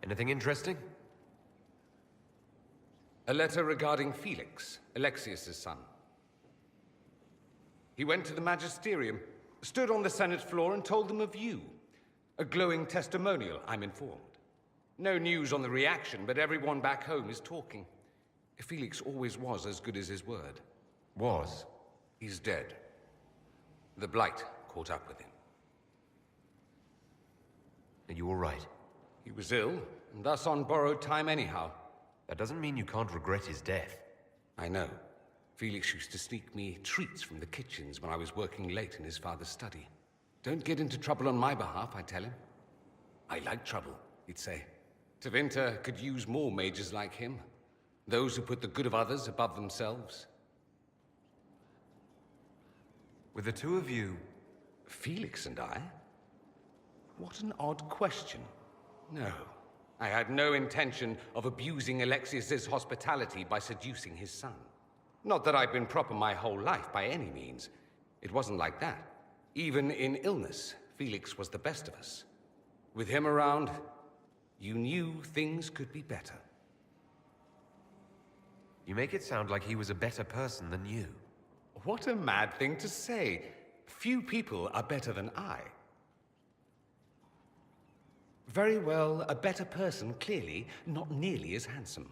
Anything interesting? A letter regarding Felix, Alexius's son. He went to the Magisterium, stood on the Senate floor and told them of you. A glowing testimonial, I'm informed. No news on the reaction, but everyone back home is talking. Felix always was as good as his word. Was? He's dead. The Blight caught up with him. Are you all right? He was ill, and thus on borrowed time anyhow. That doesn't mean you can't regret his death. I know. Felix used to sneak me treats from the kitchens when I was working late in his father's study. Don't get into trouble on my behalf, I tell him. I like trouble, he'd say. Tevinter could use more mages like him. Those who put the good of others above themselves. With the two of you... Felix and I? What an odd question. No, I had no intention of abusing Alexius's hospitality by seducing his son. Not that I've been proper my whole life, by any means. It wasn't like that. Even in illness, Felix was the best of us. With him around, you knew things could be better. You make it sound like he was a better person than you. What a mad thing to say. Few people are better than I. Very well, a better person, clearly, not nearly as handsome.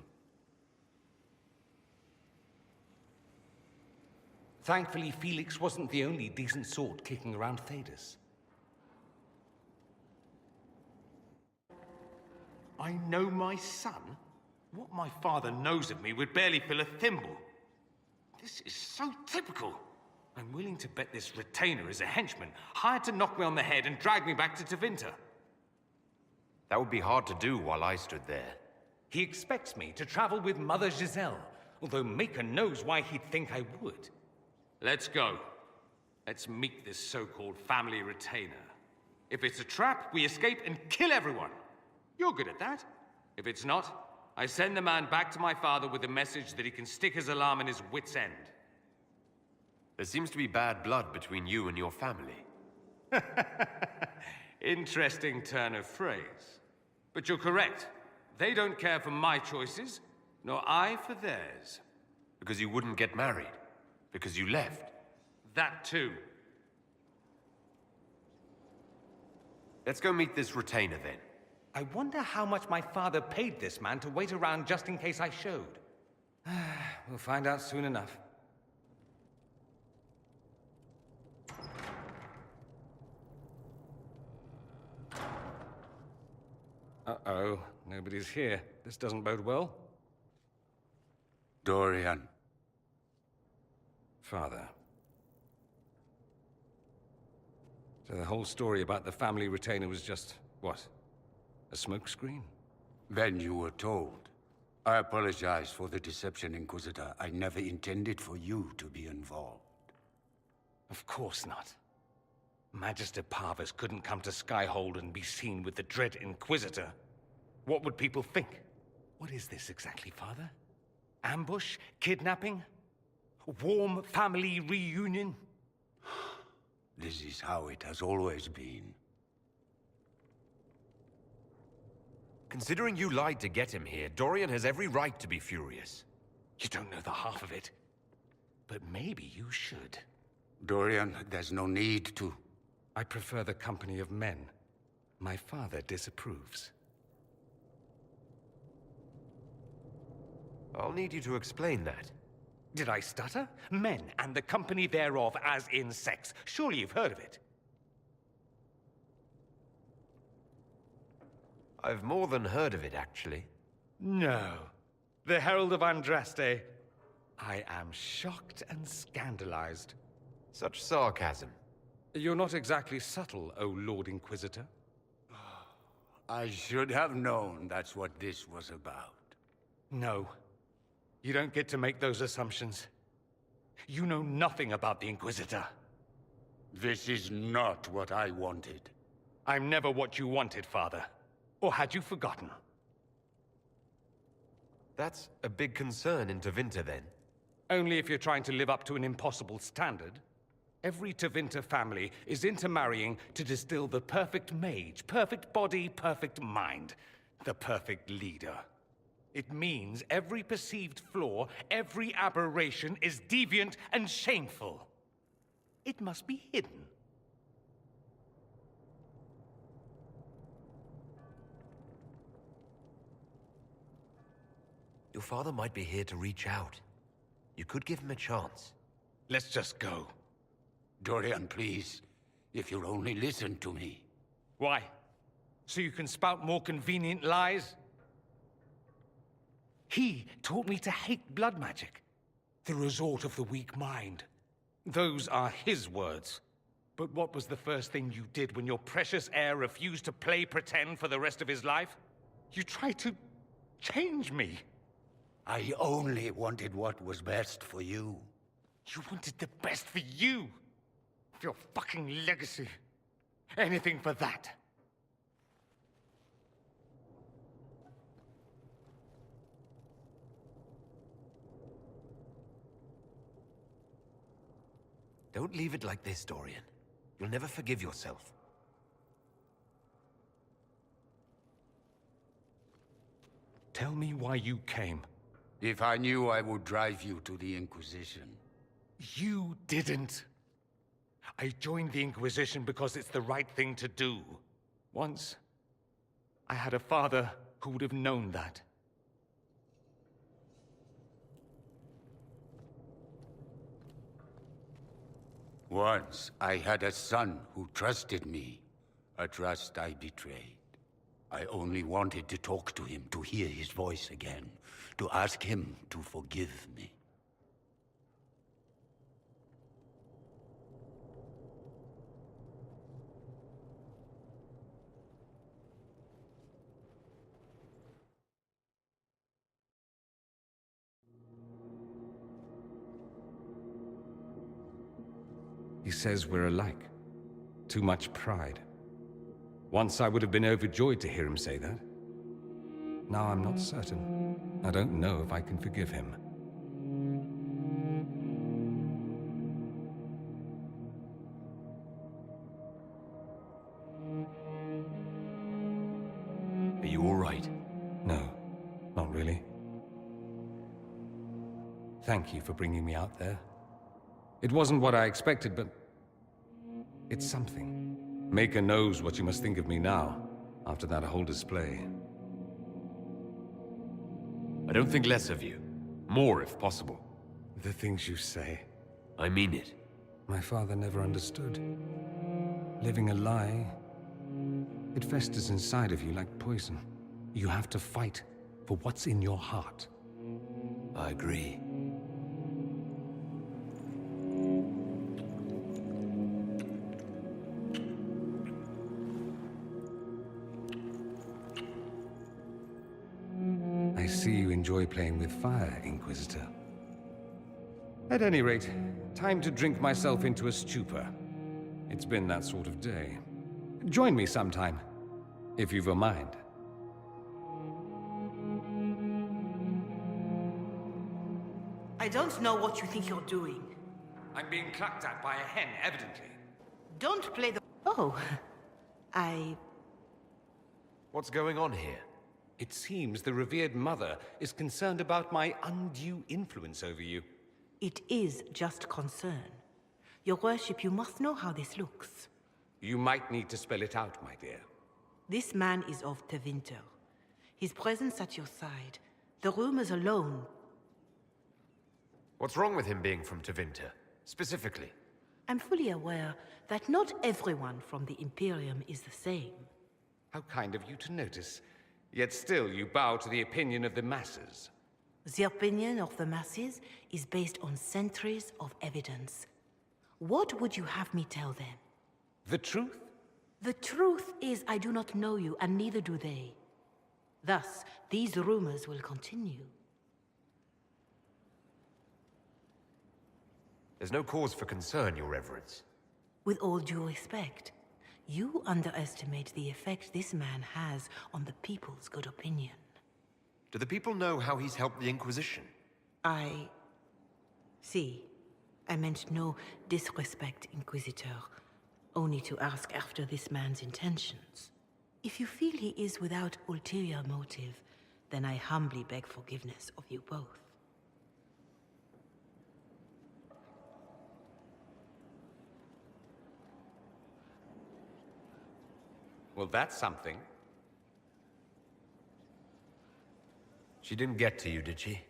Thankfully, Felix wasn't the only decent sort kicking around Thedas. I know my son? What my father knows of me would barely fill a thimble. This is so typical. I'm willing to bet this retainer is a henchman, hired to knock me on the head and drag me back to Tevinter. That would be hard to do while I stood there. He expects me to travel with Mother Giselle, although Maker knows why he'd think I would. Let's go. Let's meet this so-called family retainer. If it's a trap, we escape and kill everyone. You're good at that. If it's not, I send the man back to my father with a message that he can stick his alarm in his wit's end. There seems to be bad blood between you and your family. Interesting turn of phrase. But you're correct. They don't care for my choices, nor I for theirs. Because you wouldn't get married. Because you left. That too. Let's go meet this retainer then. I wonder how much my father paid this man to wait around just in case I showed. We'll find out soon enough. Uh-oh, nobody's here. This doesn't bode well. Dorian. Father. So the whole story about the family retainer was just, what? A smokescreen? Then you were told. I apologize for the deception, Inquisitor. I never intended for you to be involved. Of course not. Magister Pavus couldn't come to Skyhold and be seen with the dread Inquisitor. What would people think? What is this exactly, Father? Ambush? Kidnapping? Warm family reunion? This is how it has always been. Considering you lied to get him here, Dorian has every right to be furious. You don't know the half of it. But maybe you should. Dorian, there's no need to. I prefer the company of men. My father disapproves. I'll need you to explain that. Did I stutter? Men, and the company thereof as in sex. Surely you've heard of it. I've more than heard of it, actually. No. The Herald of Andraste. I am shocked and scandalized. Such sarcasm. You're not exactly subtle, O Lord Inquisitor. I should have known that's what this was about. No. You don't get to make those assumptions. You know nothing about the Inquisitor. This is not what I wanted. I'm never what you wanted, Father. Or had you forgotten? That's a big concern in Tevinter, then. Only if you're trying to live up to an impossible standard. Every Tevinter family is intermarrying to distill the perfect mage, perfect body, perfect mind. The perfect leader. It means every perceived flaw, every aberration is deviant and shameful. It must be hidden. Your father might be here to reach out. You could give him a chance. Let's just go. Dorian, please. If you'll only listen to me. Why? So you can spout more convenient lies? He taught me to hate blood magic. The resort of the weak mind. Those are his words. But what was the first thing you did when your precious heir refused to play pretend for the rest of his life? You tried to change me. I only wanted what was best for you. You wanted the best for you. For your fucking legacy. Anything for that. Don't leave it like this, Dorian. You'll never forgive yourself. Tell me why you came. If I knew, I would drive you to the Inquisition. You didn't. I joined the Inquisition because it's the right thing to do. Once, I had a father who would have known that. Once, I had a son who trusted me. A trust I betrayed. I only wanted to talk to him, to hear his voice again, to ask him to forgive me. He says we're alike. Too much pride. Once I would have been overjoyed to hear him say that. Now I'm not certain. I don't know if I can forgive him. Are you all right? No, not really. Thank you for bringing me out there. It wasn't what I expected, but it's something. Maker knows what you must think of me now, after that whole display. I don't think less of you. More, if possible. The things you say. I mean it. My father never understood. Living a lie, it festers inside of you like poison. You have to fight for what's in your heart. I agree. I see you enjoy playing with fire, Inquisitor. At any rate, time to drink myself into a stupor. It's been that sort of day. Join me sometime, if you've a mind. I don't know what you think you're doing. I'm being clucked at by a hen, evidently. Don't play the... Oh, What's going on here? It seems the revered mother is concerned about my undue influence over you. It is just concern. Your worship, you must know how this looks. You might need to spell it out, my dear. This man is of Tevinter. His presence at your side, the rumors alone. What's wrong with him being from Tevinter, specifically? I'm fully aware that not everyone from the Imperium is the same. How kind of you to notice. Yet still you bow to the opinion of the masses. The opinion of the masses is based on centuries of evidence. What would you have me tell them? The truth? The truth is I do not know you, and neither do they. Thus, these rumors will continue. There's no cause for concern, Your Reverence. With all due respect, you underestimate the effect this man has on the people's good opinion. Do the people know how he's helped the Inquisition? See, I meant no disrespect, Inquisitor. Only to ask after this man's intentions. If you feel he is without ulterior motive, then I humbly beg forgiveness of you both. Well, that's something. She didn't get to you, did she?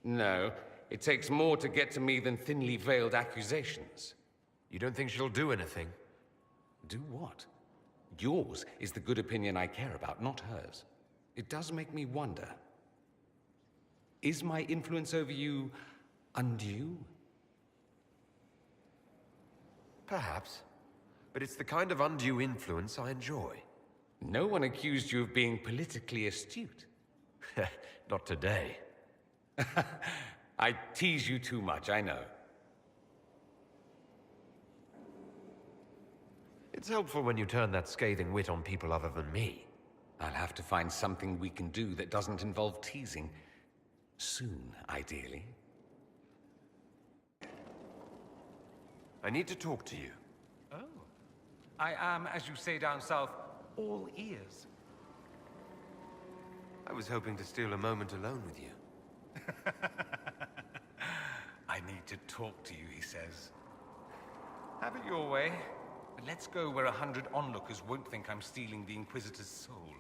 No, it takes more to get to me than thinly veiled accusations. You don't think she'll do anything? Do what? Yours is the good opinion I care about, not hers. It does make me wonder. Is my influence over you undue? Perhaps. But it's the kind of undue influence I enjoy. No one accused you of being politically astute. Not today. I tease you too much, I know. It's helpful when you turn that scathing wit on people other than me. I'll have to find something we can do that doesn't involve teasing. Soon, ideally. I need to talk to you. Oh. I am, as you say down south, all ears. I was hoping to steal a moment alone with you. I need to talk to you, he says. Have it your way. But let's go where 100 onlookers won't think I'm stealing the Inquisitor's soul.